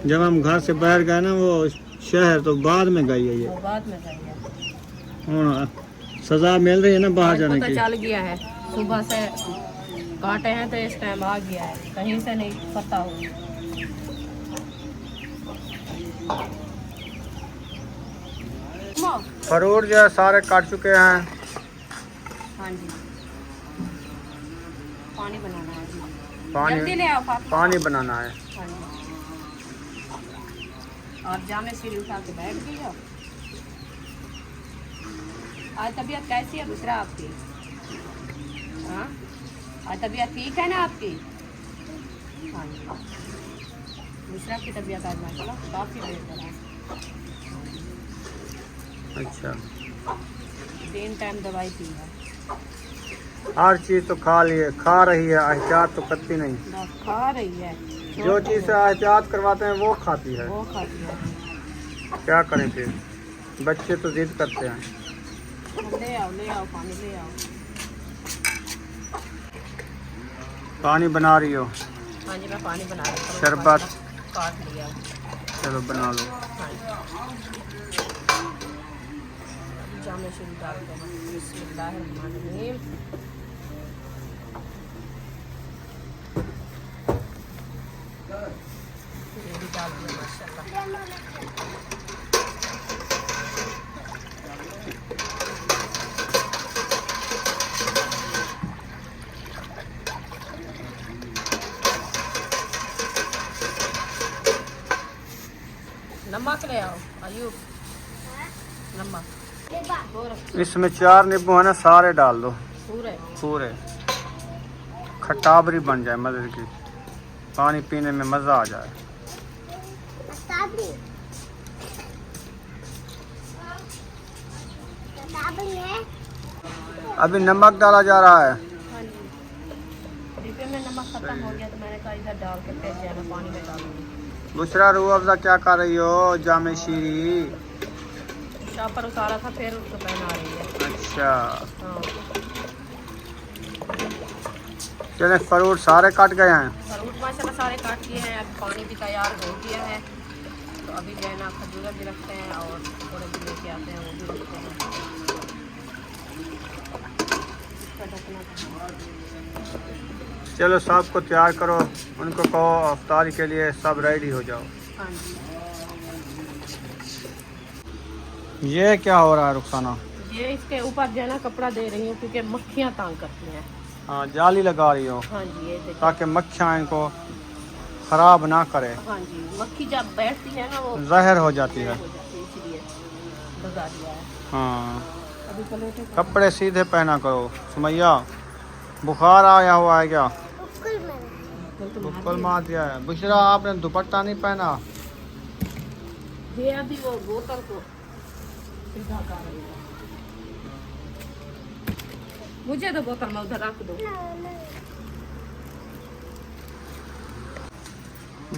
जब हम घर से बाहर गए ना वो शहर, तो बाद में गई है ये। वो बाद में गई है। हाँ, सजा मिल रही है ना बाहर जाने तो की। चल गया है, सुबह से काटे हैं तो इस टाइम आ गया है, कहीं से नहीं पता हो। फ्रूट जो है सारे काट चुके हैं। हाँ जी पानी बनाना है जी। पानी जल्दी ले आओ पापा। पानी बनाना है। हाँ जी आप जामे सीढ़ी उठा के बैठ गई हो। आज तबीयत कैसी है दूसरा आपकी? हाँ आज तबीयत ठीक है ना आपकी? हाँ जी दूसरा की तबीयत आज माशाल्लाह काफ़ी बेहतर है। अच्छा, 3 टाइम दवाई पी है। हर चीज़ तो खा लिए, खा रही है, एहतियात तो करती नहीं। बस खा रही है, जो चीज़ से एहतियात करवाते हैं वो खाती है। वो खाती है। क्या करें फिर, बच्चे तो जिद करते हैं। ले आओ पानी ले आओ। पानी बना रही हो? हाँ जी मैं पानी बना रही हूँ। शरबत काट लिया। चलो बना लो। हाँ जी जामे शुरू डालते हैं। बिस्मिल्लाहिर्रहमानिर्रहीम। ये भी डाल दिया माशाल्लाह। नमक ले आओ अयूब, नमक इसमें 4 नींबू है ना, सारे डाल दो पूरे। पूरे, खटाबरी बन जाए मज़े की, पानी पीने में मज़ा आ जाए। अभी नमक डाला जा रहा है। हाँ जी डिब्बे में नमक खत्म हो गया तो मैंने कहा इधर डाल के फिर जाना पानी में डालूंगी। बुशरा रूह अफ़ज़ा क्या कर रही हो? जामे शीरी शाह पर उतारा था फिर उसको पहना रही है। अच्छा हाँ चले, फ्रूट सारे कट गए हैं। फ्रूट माशाल्लाह सारे काट लिए हैं। अब पानी भी तैयार हो गया है तो अभी जो है ना खजूर भी रखते हैं और थोड़े भी लेके आते हैं वो भी रखते हैं। इसका ढकना चलो सबको तैयार करो, उनको कहो अफ्तारी के लिए सब रेडी हो जाओ। हाँ जी ये क्या हो रहा है रुखसाना? ये इसके ऊपर जो है ना कपड़ा दे रही हूँ क्योंकि मक्खियाँ तंग करती हैं। हाँ जाली लगा रही हो हाँ जी ये देखिए। ताकि मक्खियाँ इनको ख़राब ना करे। हाँ जी मक्खी जब बैठती है ना वो जहर हो जाती है। हो जाती है, इसलिए भगा दिया है। हाँ अभी पलेटे कपड़े सीधे पहना करो। सुमैया बुखार आया हुआ है क्या? बिल्कुल मार दिया है। बुशरा आपने दुपट्टा नहीं पहना? ये अभी वो बोतल को सीधा कर रही है। मुझे तो बोतल में उधर रख दो।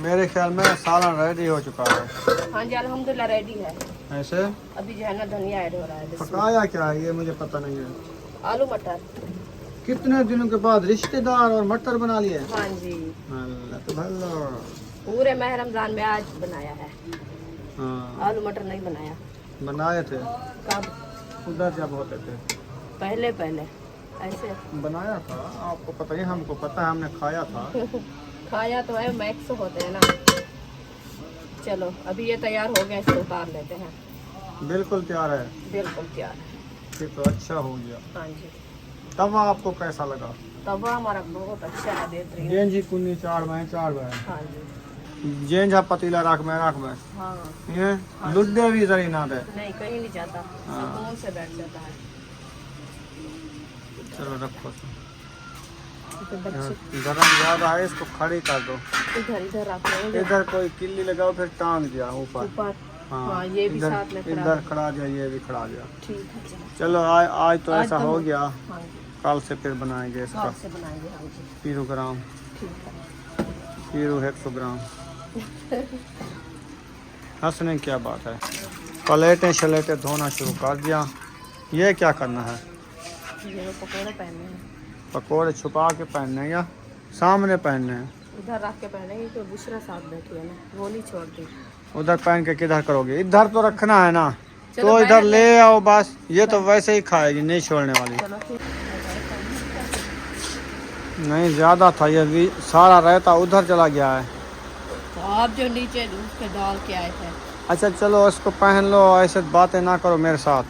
मेरे ख्याल में सालन रेडी हो चुका है। हाँ जी अल्हम्दुलिल्लाह रेडी है। ऐसे अभी जो है ना धनिया ऐड हो रहा है। पकाया क्या है ये मुझे पता नहीं है। आलू मटर कितने दिनों के बाद रिश्तेदार और मटर बना लिए? हाँ जी, अल्लाह तो भलो। पूरे माह रमजान में आज बनाया है। हाँ आलू मटर नहीं बनाया। बनाए थे कब? उधर जब होते थे पहले पहले ऐसे बनाया था। आपको पता ही, हमको पता है, हमने खाया था। खाया तो है, मैक्स होते हैं ना। चलो अभी ये तैयार हो गया, इसको उतार लेते हैं। बिल्कुल तैयार है, बिल्कुल तैयार है। फिर तो अच्छा हो गया। हाँ जी, तवा आपको कैसा लगा? तवा हमारा बहुत अच्छा है, बेहतरीन। जेन जी कुन्नी चार में हाँ जी, जेन जा पतीला रख में हाँ ये लुड्डे भी जरी ना दे। नहीं कहीं नहीं जाता, हाँ। सुकून से बैठ जाता है। चलो रखो, तो बच्चे गरम ज्यादा है, इसको खड़ी कर दो। इधर इधर रख लेंगे, इधर कोई किल्ली लगाओ, फिर टांग दिया ऊपर। ऊपर। हाँ, हाँ, ये भी इधर साथ में खड़ा इधर है। खड़ा जा, ये भी खड़ा जा। ठीक है चलो। चलो आज तो आज ऐसा तो हो हो- गया, हाँ जी, कल से फिर बनाएंगे इसका। हाथ से बनाएंगे। हाँ जी, 30 ग्राम, ठीक है। 100 ग्राम। हंसने की क्या बात है। प्लेटें शलेटें धोना शुरू कर दिया। ये क्या करना है? ये पकौड़े पहनने हैं, पकोड़े छुपा के पहनने हैं या सामने पहनने हैं? इधर रख के पहनेंगे क्योंकि बुशरा साथ बैठी है ना, वो नहीं छोड़ती। उधर पहन के किधर करोगे? इधर तो रखना है ना, चलो तो इधर पहन ले आओ बस। ये तो वैसे ही खाएगी, नहीं छोड़ने वाली। चलो ठीक नहीं ज़्यादा था ये भी, सारा रहता उधर चला गया है। तो आप जो नीचे उसके डाल के आए थे, अच्छा चलो इसको पहन लो, ऐसे बातें ना करो मेरे साथ।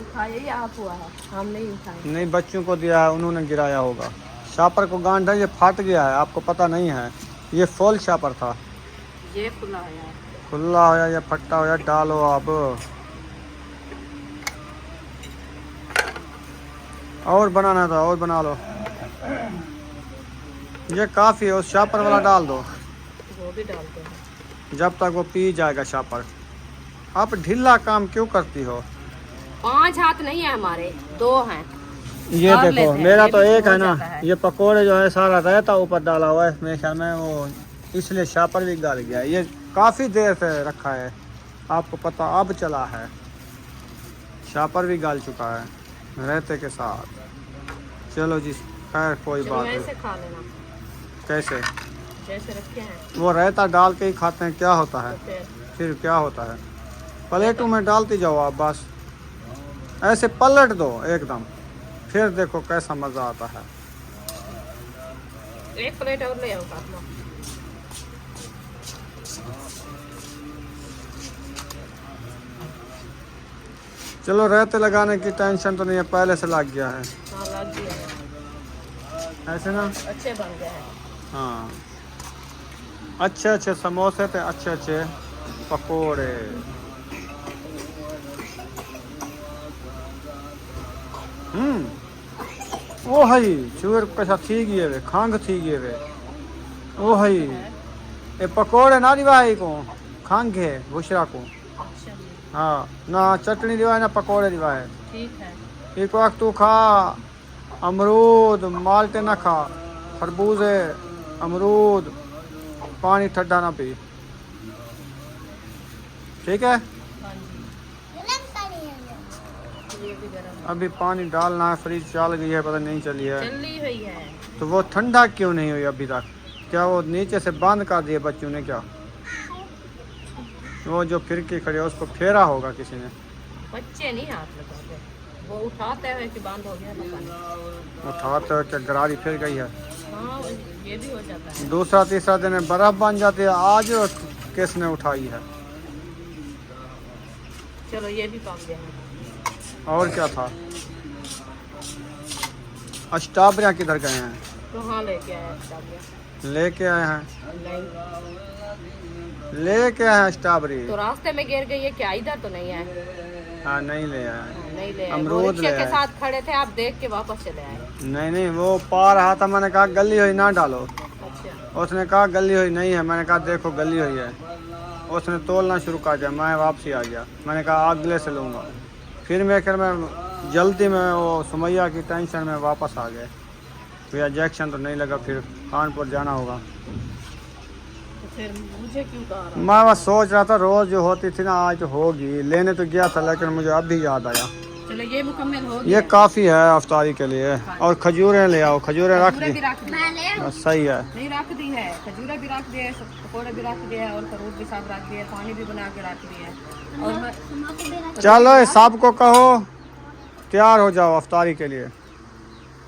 उठाइए या आप हुआ है, हम नहीं उठाए। नहीं, बच्चों को दिया है, उन्होंने गिराया होगा। शापर को गांठ है, ये फट गया है, आपको पता नहीं है। ये फुल शापर था, ये खुला है यार। खुला होया या फट्टा होया, डालो आप। और बनाना था, और बना लो। ये काफ़ी है, उस शापर वाला डाल दो वो भी डालते हैं। जब तक वो पी जाएगा शापर। आप ढीला काम क्यों करती हो? 5 हाथ नहीं है हमारे, 2 हैं। ये और लेते देखो, हैं, मेरा ये तो भी एक हो है ना। जाता है। ये पकोड़े जो है सारा रहता ऊपर डाला हुआ है मेरे ख्याल में, वो इसलिए शापर भी गल गया है। ये काफ़ी देर से रखा है, आपको पता अब चला है। शापर भी गल चुका है रहते के साथ। चलो जी, खैर कोई चलो बात ऐसे नहीं। खा लेना कैसे? जैसे रखे हैं, वो रहता डाल के ही खाते हैं, क्या होता है? तो फिर क्या होता है? प्लेटों में डालती जाओ आप बस, ऐसे पलट दो एकदम, फिर देखो कैसा मज़ा आता है। एक प्लेट और ले आओ काट लो। चलो रहते लगाने की टेंशन तो नहीं है, पहले से लग गया है। हाँ लग गया है, ऐसे ना, अच्छे बन गए हैं। हाँ, अच्छे अच्छे समोसे थे, अच्छे अच्छे पकोड़े। ओ हई चूर कैसा थी गए वे, खांग थी गए वे। ओ हई ये पकोड़े ना दिवाई को, खांग है बुशरा को। अच्छा जी, हाँ ना चटनी दिवाए ना पकोड़े दिवाए। ठीक है। एक वक्त तू खा अमरूद, माल्टे ना खा, खरबूजे, अमरूद, पानी ठंडा ना पी, ठीक है? हाँ जी, गरम पानी है। ये भी गरम अभी पानी डालना है, फ्रिज चल गई है, पता नहीं चली है। चली हुई है। तो वो ठंडा क्यों नहीं हुई अभी तक? क्या वो नीचे से बंद कर दिए बच्चों ने क्या? वो जो फिरकी खड़ी है उसको फेरा होगा किसी ने। बच्चे नहीं हाथ लगाते, वो उठाते हुए कि बंद हो गया पता नहीं। उठाते क्या गरारी फिर गई है? हाँ ये भी हो जाता है। दूसरा तीसरा दिन में बर्फ बन जाती है। आज किसने उठाई है? चलो ये भी पक गया है। और क्या था? स्ट्रॉबेरियाँ किधर गए हैं? तो हाँ लेके आया स्ट्रॉबेरी। लेके आए हैं, नहीं लेके आए हैं स्ट्रॉबेरी। तो रास्ते में गिर गई है क्या? इधर तो नहीं है। हाँ नहीं ले आए। हाँ, नहीं ले आए। अमरूद वो रिक्शे ले के आए। साथ खड़े थे, आप देख के वापस चले आए। नहीं नहीं, वो पार रहा था, मैंने कहा गली हुई ना डालो। अच्छा, उसने कहा गली हुई नहीं है, मैंने कहा देखो गली हुई है। उसने तोलना शुरू कर दिया, मैं वापसी आ गया। मैंने कहा अगले से लूँगा। फिर मैं जल्दी में वो सुमैया की टेंशन में वापस आ गए। भैया जैक्शन तो नहीं लगा, फिर कानपुर जाना होगा। तो फिर मुझे क्यों कहा रहा? मैं बस सोच रहा था रोज़ जो होती थी ना आज होगी। लेने तो गया था लेकिन मुझे अब भी याद आया। चलो ये मुकम्मल हो ये गया। काफ़ी है अफ्तारी के लिए। और खजूरें ले आओ, खजूरें रख खजूरें दी। भी रख दी, बस सही है। नहीं रख दी है, खजूरें भी रख दिए, पकौड़े भी रख दिए और फ्रूट भी सब रख दिए, पानी भी बना के रख दिए। और मैं चलो सबको कहो तैयार हो जाओ अफ्तारी के लिए।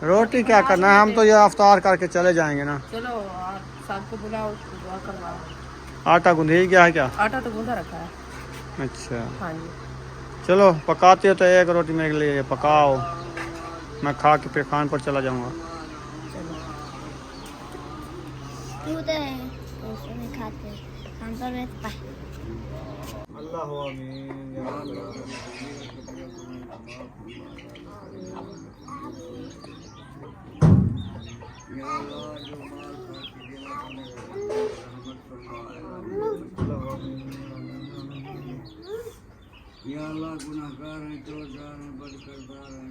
रोटी क्या करना है, हम तो ये अफ्तार करके चले जाएंगे ना। चलो और सबको बुलाओ, दुआ करवाओ। आटा गूंध गया है क्या? आटा तो गूंधा रखा है। अच्छा हाँ जी चलो पकाते हो तो एक रोटी मेरे लिए पकाओ, मैं खा के फिर खान पर चला जाऊंगा। दूध है तो उसमें खाते हैं, हम तो रहता है। अल्लाह आमीन या अल्लाह। या अल्लाह गुनाहगार हैं, चोरदार हैं, बदकरदार हैं,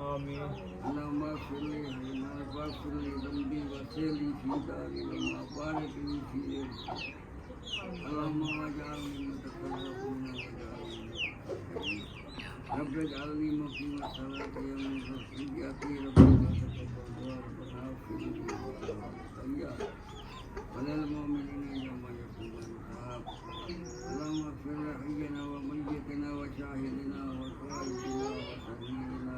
आमीन। अल्लाह माफ़िली हना बाफ़िली बंदी वसेली फीदारी लम्मा बारकली फी अल्लाह मवाजालनी मुतकल्लफून वजालनी रब जालनी मुकीम सलात यौम ज़ियाती रब्बना तक़ब्बल दुआ रब्बना फ़िल वलल मोमिनीन यौम यक़ूमुल हिसाब अल्लाहुम्मा इग़फिर लहय्यिना व मय्यितना व शाहिदिना व ग़ाइबिना व शहीदिना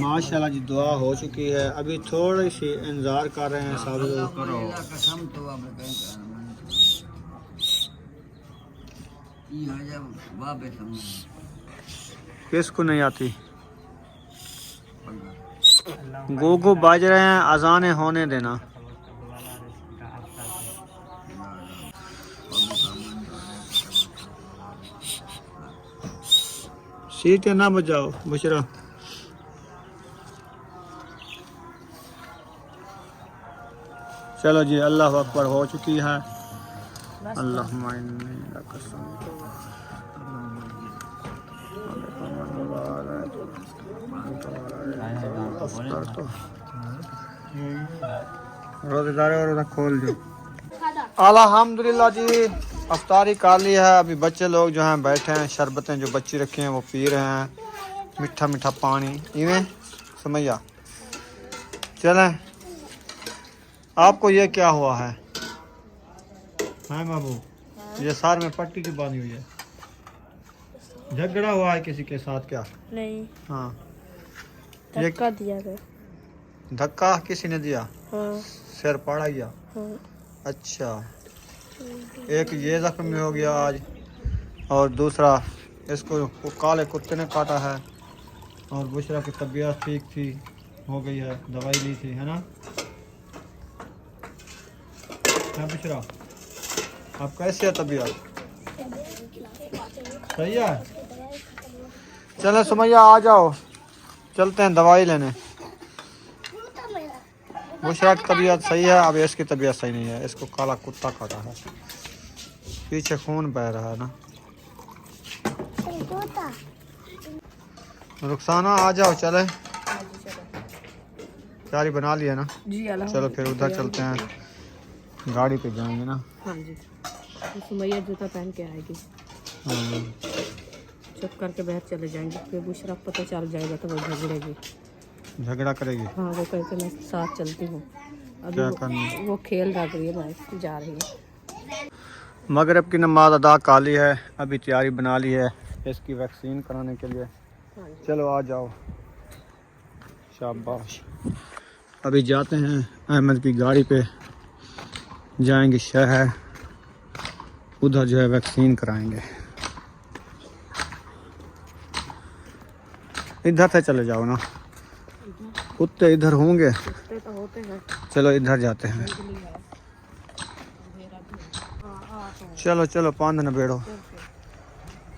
माशाल्लाह जी दुआ हो चुकी है, अभी थोड़ी सी इंतजार कर रहे हैं सब लोग। कसम तो अब कहीं किसको नहीं आती? गोगो बाज रहे हैं, अजाने होने देना। सीटें ना बजाओ बुशरा। चलो जी अल्लाह अकबर हो चुकी है। अल्लाहुम्मा इन्नी लक अस्सलाम। रोज़ेदार और खोल दो। अल्हम्दुलिल्लाह जी अफ्तारी कर ली है। अभी बच्चे लोग जो हैं बैठे हैं, शरबतें जो बच्ची रखी हैं वो पी रहे हैं, मीठा मीठा पानी इवें समैया। चलें आपको ये क्या हुआ है? हाँ बाबू ये सार में पट्टी की बांधी हुई है, झगड़ा हुआ है किसी के साथ क्या? नहीं, हाँ धक्का दिया गया। धक्का किसी ने दिया? हाँ, सिर पड़ा गया? हाँ। अच्छा एक ये जख्मी हो गया आज, और दूसरा इसको काले कुत्ते ने काटा है, और बुशरा की तबीयत ठीक थी हो गई है, दवाई ली थी है ना? हाँ बुशरा आप कैसी है तबीयत? सही है। चलो सुमैया आ जाओ चलते हैं दवाई लेने। बुशरा की तबीयत सही है, अब इसकी तबीयत सही नहीं है, इसको काला कुत्ता काटा है, पीछे खून बह रहा है ना। रुखसाना आ जाओ चले, तैयारी बना लिया ना? जी चलो फिर उधर चलते हैं, गाड़ी पे जाएंगे ना। हाँ जी सुमैया जूता पहन के आएगी, हाँ। चुप करके बाहर चले जाएंगे, फिर बुशरा पता चल जाएगा तो वो झगड़ेगी, झगड़ा करेगी। हाँ वो कहते मैं साथ चलती हूँ। अभी क्या करना? वो खेल रही है, बाहर जा रही है। मगरिब की नमाज अदा कर ली है, अभी तैयारी बना ली है इसकी वैक्सीन कराने के लिए। चलो आ जाओ, शाबाश। अभी जाते हैं अहमद की गाड़ी पे, जाएंगे शहर, उधर जो है वैक्सीन कराएंगे। इधर से चले जाओ ना, कुत्ते इधर होंगे। तो होते हैं। चलो इधर जाते हैं। चलो चलो पांद न बैठो,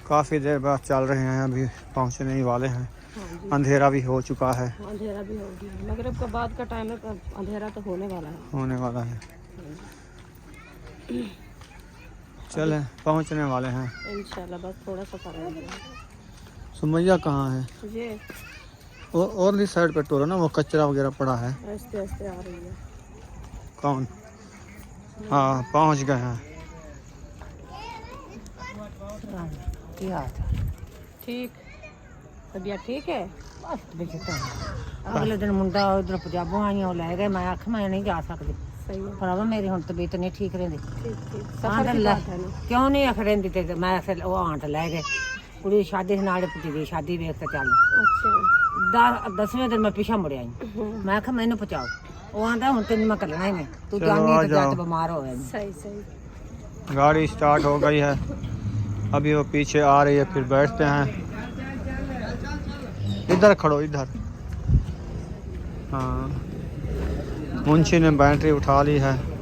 काफ़ी देर बाद चल रहे हैं, अभी पहुंचने ही वाले हैं। अंधेरा भी हो चुका है, अंधेरा भी हो गया, मगरिब का बाद का टाइम है, तो अंधेरा तो होने वाला है। होने वाला है। चले पहुंचने वाले हैं इंशाल्लाह, बस थोड़ा सा फर्क है। सुमैया कहाँ है? ये और भी साइड पे टोलो ना, वो कचरा वगैरह पड़ा है। आस्ते आस्ते आ रही है। कौन? हाँ पहुंच गए हैं। ठीक, तबीयत ठीक है। अगले दिन मुंडा उधर पंजाबों आई वो लै गए, मैं आख मैं नहीं जा सकती सही है। भरावा मेरी हुण तबीयत नहीं ठीक रहिंदी। ठीक ठीक, आंट सफर की लै बात है ना। क्यों नहीं आख रहिंदी ते मैं फिर वो आंट लै गए कुड़ी दी शादी से नाले पुटी दी शादी वेख ते चल अच्छा 10वें दिन मैं पीछा मुड़ आई। मैं आख मैनू पहुंचाओ, वो आंदा हुण तेन मैं करना ही नहीं, तू चलो, जानी आ तो जाओ। जात बीमार हो गए। सही सही। गाड़ी स्टार्ट हो गई है, अभी वो पीछे आ रही है, फिर बैठते हैं। इधर खड़ो इधर। हाँ मुंशी ने बैटरी उठा ली है।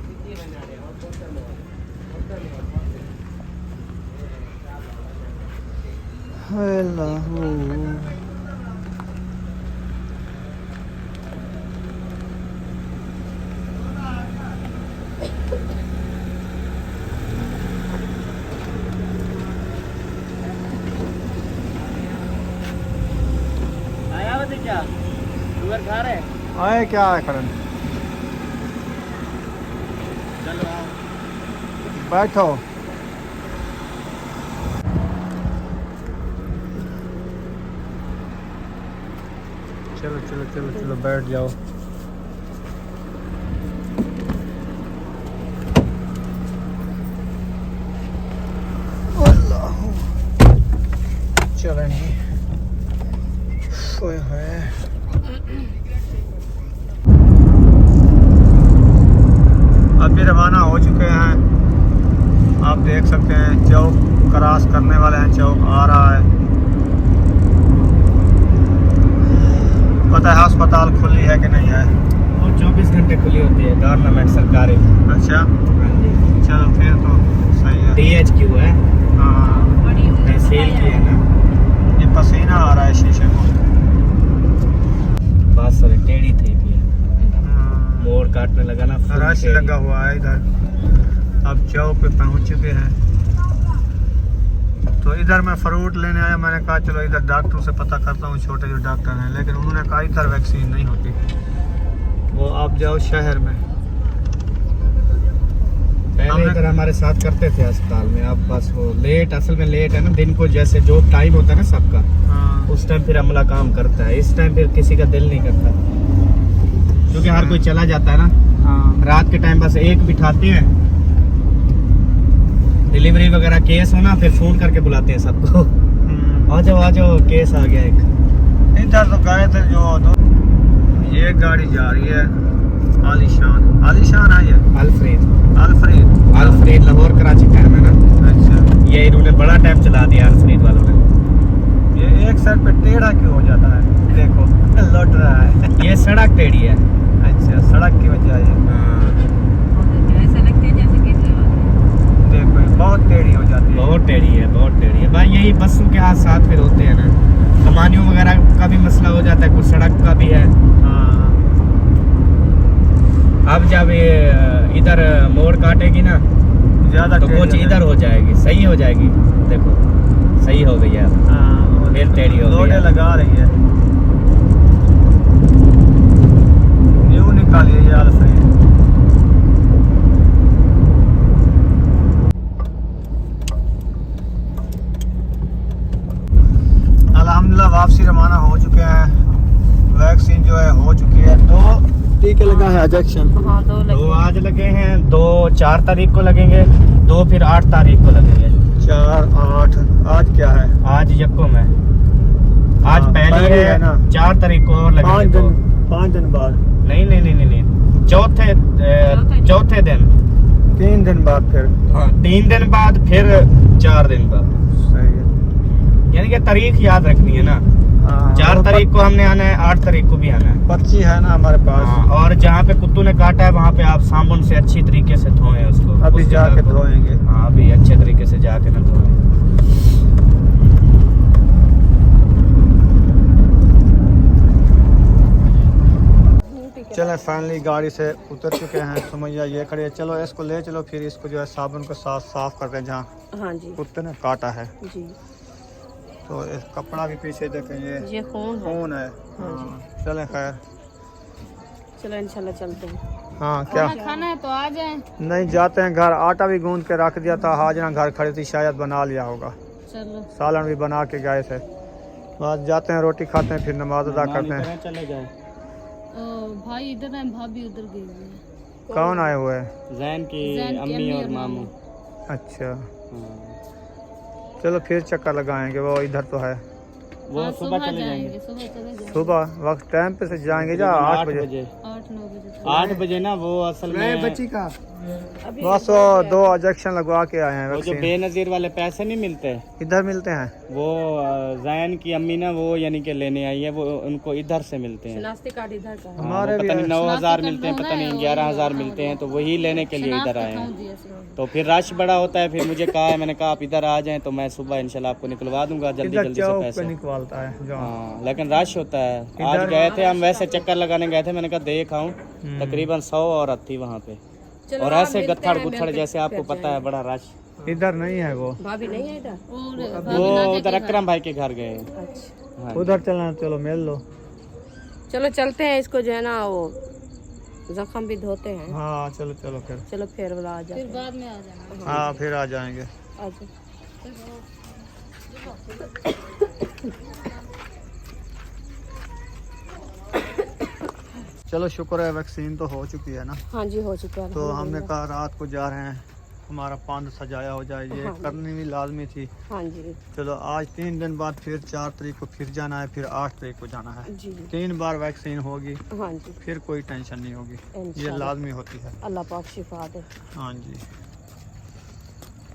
हेलो आए क्या है करण? बैठो। चलो चलो चलो चलो बैठ जाओ। चलेंगे। ओए होए। अभी रवाना हो चुके हैं, आप देख सकते हैं चौक क्रॉस करने वाले हैं, चौक आ रहा है। पता है अस्पताल खुली है कि नहीं है? और 24 घंटे खुली होती है, गवर्नमेंट सरकारी। अच्छा हाँ जी, चलो फिर तो सही है। DHQ है, हाँ तहसील की है ना। ये पसीना आ रहा है शीशे को। बस और टेढ़ी थी भी है, मोड़ काटने लगा ना, फुल रश टेढ़ी। लगा हुआ है इधर। अब चौक पे पहुंच चुके हैं, तो इधर मैं फ्रूट लेने आया। मैंने कहा चलो इधर डॉक्टर से पता करता हूँ, छोटे जो डॉक्टर हैं, लेकिन उन्होंने कहा इधर वैक्सीन नहीं होती, वो आप जाओ शहर में। पहले इधर हमारे साथ करते थे अस्पताल में, अब बस वो लेट, असल में लेट है ना, दिन को जैसे जो टाइम होता है ना सबका, हाँ उस टाइम फिर अमला काम करता है, इस टाइम फिर किसी का दिल नहीं करता, क्योंकि हर कोई चला जाता है ना। हाँ रात के टाइम बस एक बिठाते हैं, डिलीवरी वगैरह केस होना फिर फोन करके बुलाते हैं सबको, आ जाओ केस आ गया एक। इधर तो गए थे जो ये गाड़ी जा रही है आलीशान। आलीशान है ये अल्फ्रेड लाहौर कराची टाइम है ना। अच्छा ये इन्होंने बड़ा टाइम चला दिया अल्फ्रेड वालों ने। ये एक साइड पे टेढ़ा क्यों हो जाता है? देखो लौट रहा है। ये सड़क टेढ़ी है। अच्छा सड़क की वजह है। ऐसा लगता है जैसे किसी देखो ये बहुत टेढ़ी हो जाती है। बहुत टेढ़ी है, बहुत टेढ़ी है भाई। यही बसों के हादसात फिर होते हैं ना, कमानियों वगैरह का भी मसला हो जाता है, कुछ सड़क का भी है। हाँ अब जब ये इधर मोड़ काटेगी ना ज्यादा तो टेढ़ी कुछ हो इधर हो जाएगी, सही हो जाएगी। देखो सही हो गई है अब। हाँ फिर टेढ़ी हो गई लोडे है। लगा रही है। यूं निकालिए ये अल्फ्रेड। अल्हम्दुलिल्लाह वापसी रवाना हो चुके हैं। वैक्सीन जो है हो चुकी है, 2 टीके लगा है इंजेक्शन। हाँ 2 लगे। 2 आज लगे हैं, 2 4 तारीख को लगेंगे, 2 फिर 8 तारीख को लगेंगे। 4 8 आज क्या है? आज यक्कुम है, आज यानी पहले है ना 4 तारीख को और लगेंगे। 5 दिन बाद, नहीं, चौथे दिन 3 दिन बाद फिर। हाँ 3 दिन बाद फिर 4 दिन बाद, सही है। यानी कि तारीख याद रखनी है ना। हाँ, 4 तारीख को हमने आना है, 8 तारीख को भी आना है। पर्ची है ना हमारे पास। हाँ, और जहाँ पे कुत्तू ने काटा है वहाँ पे आप साबुन से अच्छी तरीके से धोएं उसको। अभी उस जाके जगह को। धोएंगे। हाँ अभी अच्छे तरीके से जाके ना धोएं। चले फाइनली गाड़ी से उतर चुके हैं। सुमैया ये खड़ी है, चलो इसको ले चलो, फिर इसको जो है साबुन के साथ साफ करते हैं जहाँ हाँ जी कुत्ते ने काटा है। जी। तो इस कपड़ा भी पीछे देखें, ये खून है। खून है। हाँ, चले खैर। चलो इंशाल्लाह चलते हैं। हाँ क्या खाना है तो आ जाए। नहीं, जाते हैं घर। आटा भी गूंद के रख दिया था, हाजना घर खड़ी थी, शायद बना लिया होगा। चलो सालन भी बना के गए थे। बस जाते हैं, रोटी खाते हैं, फिर नमाज अदा करते हैं। चले जाए। भाई इधर है, भाभी उधर गई हुई है। कौन आए हुए हैं? जैन की अम्मी और मामू। अच्छा, चलो फिर चक्कर लगाएंगे। वो इधर तो है। वो सुबह चले जाएंगे। सुबह चले जाएंगे। सुबह वक्त टाइम पे से जाएंगे जा 8 बजे। 8-9 बजे 8 बजे ना, वो असल में बच्ची का बस वो 2 इंजेक्शन लगवा के आए हैं। वो जो वैक्सीन बेनजीर वाले पैसे नहीं मिलते, इधर मिलते हैं। वो जैन की अम्मी ना वो यानी कि लेने आई है, वो उनको इधर से मिलते हैं। शनाख्ती कार्ड इधर का है। हमारे भी पता नहीं है। 9,000 मिलते हैं, पता नहीं 11,000 मिलते हैं, तो वही लेने के लिए इधर आए हैं। तो फिर रश बड़ा होता है, फिर मुझे कहा है, मैंने कहा आप इधर आ जाएं तो मैं सुबह इंशाल्लाह आपको निकलवा दूंगा जल्दी इधर जल्दी से चौक पे पैसे। निकलता है जो। हाँ लेकिन रश होता है। आज गए थे हम, वैसे चक्कर लगाने गए थे, मैंने कहा देख आऊं, तकरीबन 100 औरत थी वहाँ पे, चलो और आप ऐसे मिलते गत्थड़ हैं, गुत्थड़ मिलके जैसे आपको फिर पता है बड़ा रश। इधर नहीं है वो। भाभी नहीं है इधर। वो उधर अकरम भाई के घर गए। अच्छा हाँ उधर चलना, चलो मिल लो। चलो चलते हैं, इसको जो है ना वो जख्म भी धोते हैं। हाँ चलो चलो फिर। चलो फिर वाला आ जाए। फिर बाद में आ जाना। हाँ फिर आ जाएंगे। अच्छा चलो शुक्र है वैक्सीन तो हो चुकी है ना। हाँ जी हो चुका है। तो हमने कहा रात को जा रहे हैं, हमारा पान सजाया हो जाए, ये हाँ। करनी भी लाजमी थी। हाँ जी चलो आज 3 दिन बाद फिर 4 तारीख को फिर जाना है, फिर 8 तारीख को जाना है। जी 3 बार वैक्सीन होगी, हाँ जी फिर कोई टेंशन नहीं होगी। ये इंशाल्लाह। लाजमी होती है। अल्लाह पाक शिफा दे। हाँ जी।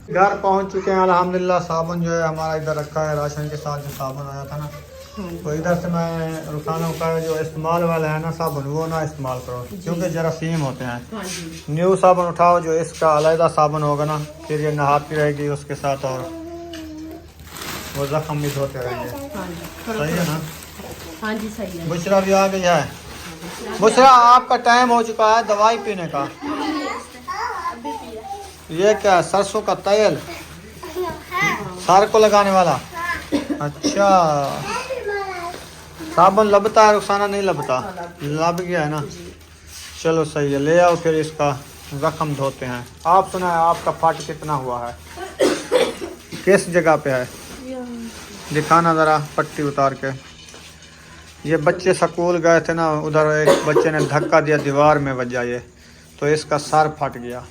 घर पहुंच चुके हैं अल्हम्दुलिल्लाह। साबुन जो है हमारा इधर रखा है, राशन के साथ जो साबुन आया था ना, तो इधर से मैं रुखाना का जो इस्तेमाल वाला है ना साबुन, वो ना इस्तेमाल करो क्योंकि जरासीम होते हैं। हाँ जी न्यू साबुन उठाओ, जो इसका अलहदा साबुन होगा ना, फिर ये नहाती रहेगी उसके साथ, और वो जख्म भी धोते रहेंगे। हाँ जी सही है ना? हाँ जी सही है। बुशरा भी आ गई है। बुशरा आपका टाइम हो चुका है दवाई पीने का। ये क्या, सरसों का तेल सार को लगाने वाला? अच्छा, साबुन लबता है, रुखसाना नहीं लबता? लब गया है ना। चलो सही है, ले आओ फिर इसका जख्म धोते हैं। आप सुना है आपका फट कितना हुआ है? किस जगह पे है? दिखाना ज़रा पट्टी उतार के। ये बच्चे स्कूल गए थे ना, उधर एक बच्चे ने धक्का दिया, दीवार में बजा ये, तो इसका सर फट गया।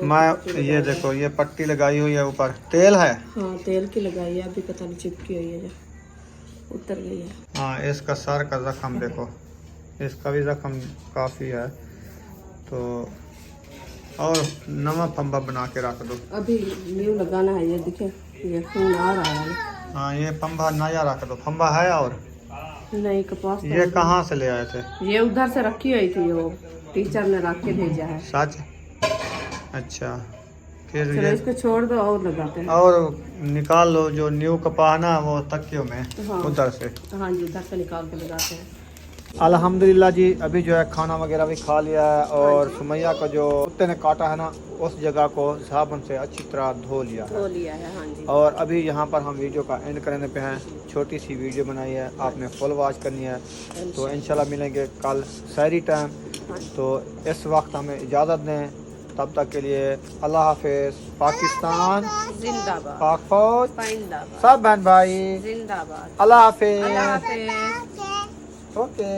मैं ये देखो, ये पट्टी लगाई हुई है, ऊपर तेल है। हाँ तेल की लगाई है, अभी पता नहीं चिपकी हुई है जो उतर गई है। हाँ इसका सर का जख्म देखो, इसका भी जख्म काफ़ी है। तो और नवा फंबा बना के रख दो। अभी न्यू लगाना है, ये दिखे ये खून आ रहा है। हाँ ये फंबा नया रख दो। फंबा है और नहीं कपास तो ये कहाँ से ले आए थे? ये उधर से रखी हुई थी, वो टीचर ने रख के भेजा है। सच? अच्छा फिर चलो ये इसको छोड़ दो और लगाते हैं। और निकाल लो जो न्यू कपा ना, वो तकियों में हाँ। उधर से। हाँ जी उधर से निकाल के लगाते हैं। अल्हम्दुलिल्लाह जी, अभी जो है खाना वगैरह भी खा लिया है, और सुमैया का जो कुत्ते ने काटा है ना, उस जगह को साबुन से अच्छी तरह धो लिया है। धो लिया है हाँ जी। और अभी यहाँ पर हम वीडियो का एंड करने पे हैं। छोटी सी वीडियो बनाई है, आपने फुल वॉच करनी है। तो इंशाल्लाह मिलेंगे कल सहरी टाइम। तो इस वक्त हमें इजाज़त दें, तब तक के लिए अल्लाह हाफिज़। पाकिस्तान जिंदाबाद, पाक फौज, जिंदाबाद, सब बहन भाई, जिंदाबाद। अल्लाह हाफिज़। अल्लाह हाफिज़। ओके।